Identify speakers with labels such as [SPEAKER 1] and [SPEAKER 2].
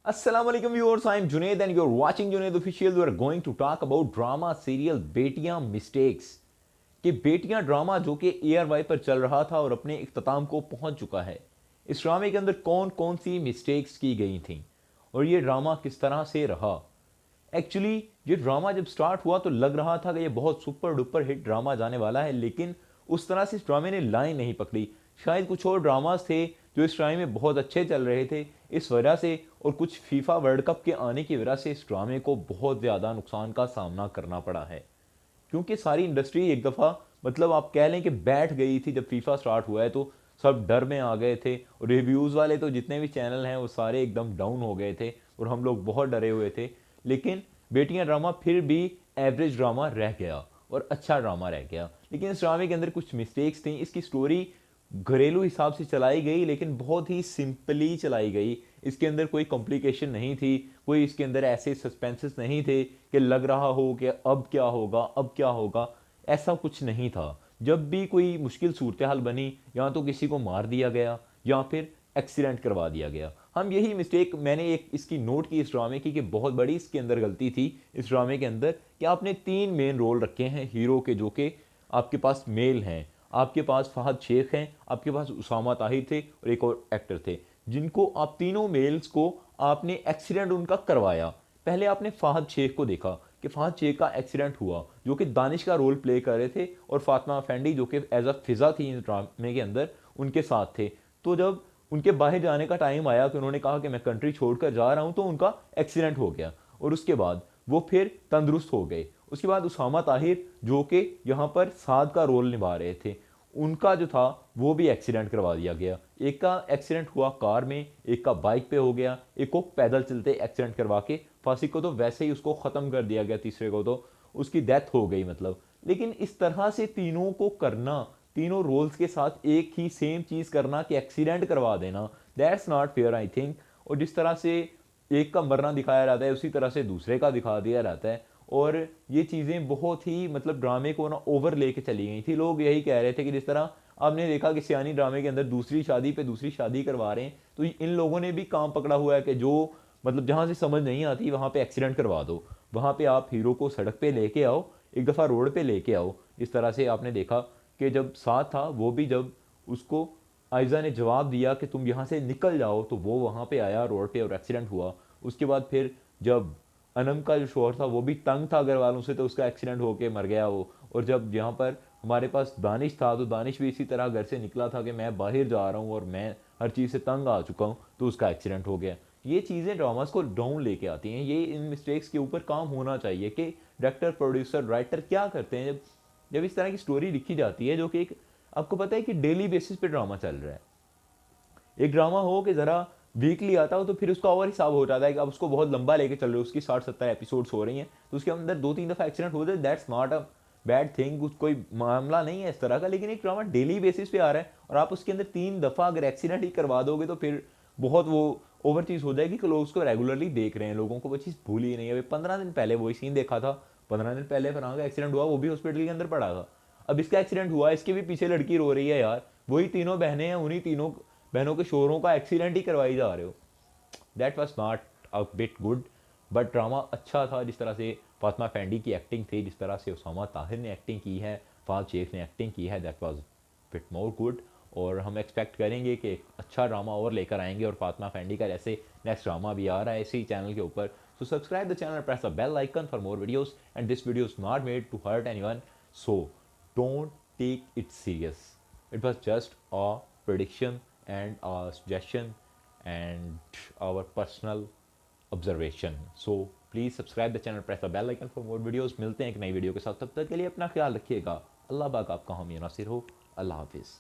[SPEAKER 1] Assalamu alaikum viewers, I am Junaid and you're watching Junaid Official. We are going to talk about drama serial बेटियां mistakes कि बेटियां drama जो कि ARY पर चल रहा था और अपने इख्तिताम को पहुंच चुका है। इस ड्रामे के अंदर कौन कौन सी मिस्टेक्स की गई थी और ये ड्रामा किस तरह से रहा। एक्चुअली ये ड्रामा जब स्टार्ट हुआ तो लग रहा था कि ये बहुत सुपर डुपर हिट ड्रामा जाने वाला है, लेकिन उस तरह से इस ड्रामे ने लाइन नहीं पकड़ी। शायद कुछ और ड्रामास थे जो इस टाइम में बहुत अच्छे चल रहे थे, इस वजह से और कुछ फीफा वर्ल्ड कप के आने की वजह से इस ड्रामे को बहुत ज़्यादा नुकसान का सामना करना पड़ा है। क्योंकि सारी इंडस्ट्री एक दफ़ा मतलब आप कह लें कि बैठ गई थी। जब फीफा स्टार्ट हुआ है तो सब डर में आ गए थे और रिव्यूज़ वाले तो जितने भी चैनल हैं वो सारे एकदम डाउन हो गए थे और हम लोग बहुत डरे हुए थे। लेकिन बेटियां ड्रामा फिर भी एवरेज ड्रामा रह गया और अच्छा ड्रामा रह गया। लेकिन इस ड्रामे के अंदर कुछ मिस्टेक्स थी। इसकी स्टोरी घरेलू हिसाब से चलाई गई लेकिन बहुत ही सिंपली चलाई गई। इसके अंदर कोई कॉम्प्लिकेशन नहीं थी, कोई इसके अंदर ऐसे सस्पेंसेस नहीं थे कि लग रहा हो कि अब क्या होगा अब क्या होगा, ऐसा कुछ नहीं था। जब भी कोई मुश्किल सूरत हाल बनी या तो किसी को मार दिया गया या फिर एक्सीडेंट करवा दिया गया। हम यही मिस्टेक मैंने एक इसकी नोट की इस ड्रामे की कि बहुत बड़ी इसके अंदर गलती थी इस ड्रामे के अंदर कि आपने तीन मेन रोल रखे हैं हीरो के जो कि आपके पास मेल हैं। आपके पास फहद शेख हैं, आपके पास उसामा ताहिर थे और एक और एक्टर थे, जिनको आप तीनों मेल्स को आपने एक्सीडेंट उनका करवाया। पहले आपने फहद शेख को देखा कि फहद शेख का एक्सीडेंट हुआ जो कि दानिश का रोल प्ले कर रहे थे और फातिमा अफेंडी जो कि एज अ फिज़ा थी इस ड्रामे के अंदर उनके साथ थे। तो जब उनके बाहर जाने का टाइम आया कि उन्होंने कहा कि मैं कंट्री छोड़कर जा रहा हूँ तो उनका एक्सीडेंट हो गया और उसके बाद वो फिर तंदुरुस्त हो गए। उसके बाद उसामा ताहिर जो कि यहाँ पर साद का रोल निभा रहे थे, उनका जो था वो भी एक्सीडेंट करवा दिया गया। एक का एक्सीडेंट हुआ कार में, एक का बाइक पे हो गया, एक को पैदल चलते एक्सीडेंट करवा के फांसी को तो वैसे ही उसको ख़त्म कर दिया गया, तीसरे को तो उसकी डेथ हो गई मतलब। लेकिन इस तरह से तीनों को करना, तीनों रोल्स के साथ एक ही सेम चीज़ करना कि एक्सीडेंट करवा देना, that's not fair I think. और जिस तरह से एक का मरना दिखाया जाता है उसी तरह से दूसरे का दिखा दिया जाता है और ये चीज़ें बहुत ही मतलब ड्रामे को ना ओवर लेके चली गई थी। लोग यही कह रहे थे कि जिस तरह आपने देखा कि सियानी ड्रामे के अंदर दूसरी शादी पे दूसरी शादी करवा रहे हैं, तो इन लोगों ने भी काम पकड़ा हुआ है कि जो मतलब जहाँ से समझ नहीं आती वहाँ पे एक्सीडेंट करवा दो, वहाँ पे आप हीरो को सड़क पे लेके आओ, एक दफ़ा रोड पे लेके आओ। इस तरह से आपने देखा कि जब साथ था वो भी जब उसको आयजा ने जवाब दिया कि तुम यहाँ से निकल जाओ तो वो वहाँ पे आया रोड पे और एक्सीडेंट हुआ। उसके बाद फिर जब अनम का जो शोहर था वो भी तंग था घर वालों से तो उसका एक्सीडेंट होके मर गया वो। और जब यहाँ पर हमारे पास दानिश था तो दानिश भी इसी तरह घर से निकला था कि मैं बाहर जा रहा हूँ और मैं हर चीज़ से तंग आ चुका हूँ, तो उसका एक्सीडेंट हो गया। ये चीज़ें ड्रामास को डाउन लेके आती हैं। ये इन मिस्टेक्स के ऊपर काम होना चाहिए कि डायरेक्टर प्रोड्यूसर राइटर क्या करते हैं जब जब इस तरह की स्टोरी लिखी जाती है जो कि एक आपको पता है कि डेली बेसिस पे ड्रामा चल रहा है। एक ड्रामा हो कि ज़रा वीकली आता हो तो फिर उसका और हिसाब हो जाता है कि अब उसको बहुत लंबा लेके चल रहे हो, उसकी 60-70 एपिसोड्स हो रही हैं तो उसके अंदर 2-3 दफ़ा एक्सीडेंट हो जाए, that's not a bad thing, कोई मामला नहीं है इस तरह का। लेकिन एक ड्रामा डेली बेसिस पे आ रहा है और आप उसके अंदर 3 दफ़ा अगर एक्सीडेंट ही करवा दोगे तो फिर बहुत वो ओवर चीज़ हो जाएगी कि लोग उसको रेगुलरली देख रहे हैं, लोगों को वो चीज़ भूल ही नहीं है। अभी 15 दिन पहले वही सीन देखा था, 15 दिन पहले फरहान का एक्सीडेंट हुआ, वो भी हॉस्पिटल के अंदर पड़ा था। अब इसका एक्सीडेंट हुआ, इसके भी पीछे लड़की रो रही है यार, वही तीनों बहनें हैं, उन्हीं तीनों बहनों के शोहरों का एक्सीडेंट ही करवाई जा रहे हो। That was not a bit good. But drama अच्छा था। जिस तरह से फातिमा फैंडी की एक्टिंग थी, जिस तरह से उसामा ताहिर ने एक्टिंग की है, फहद शेख ने एक्टिंग की है, that was bit more good. और हम एक्सपेक्ट करेंगे कि एक अच्छा ड्रामा और लेकर आएंगे और फातिमा फैंडी का जैसे नेक्स्ट ड्रामा भी आ रहा है इसी चैनल के ऊपर। So subscribe the channel, press the bell icon for more videos and this video is not made to hurt anyone, so don't take it serious. It was just a prediction and a suggestion and our personal observation. So please subscribe the channel, press the bell icon for more videos. मिलते हैं एक नई video के साथ, तब तक के लिए अपना ख्याल रखिएगा। अल्लाह पाक आपका हामी नासिर हो। अल्लाह हाफिज़।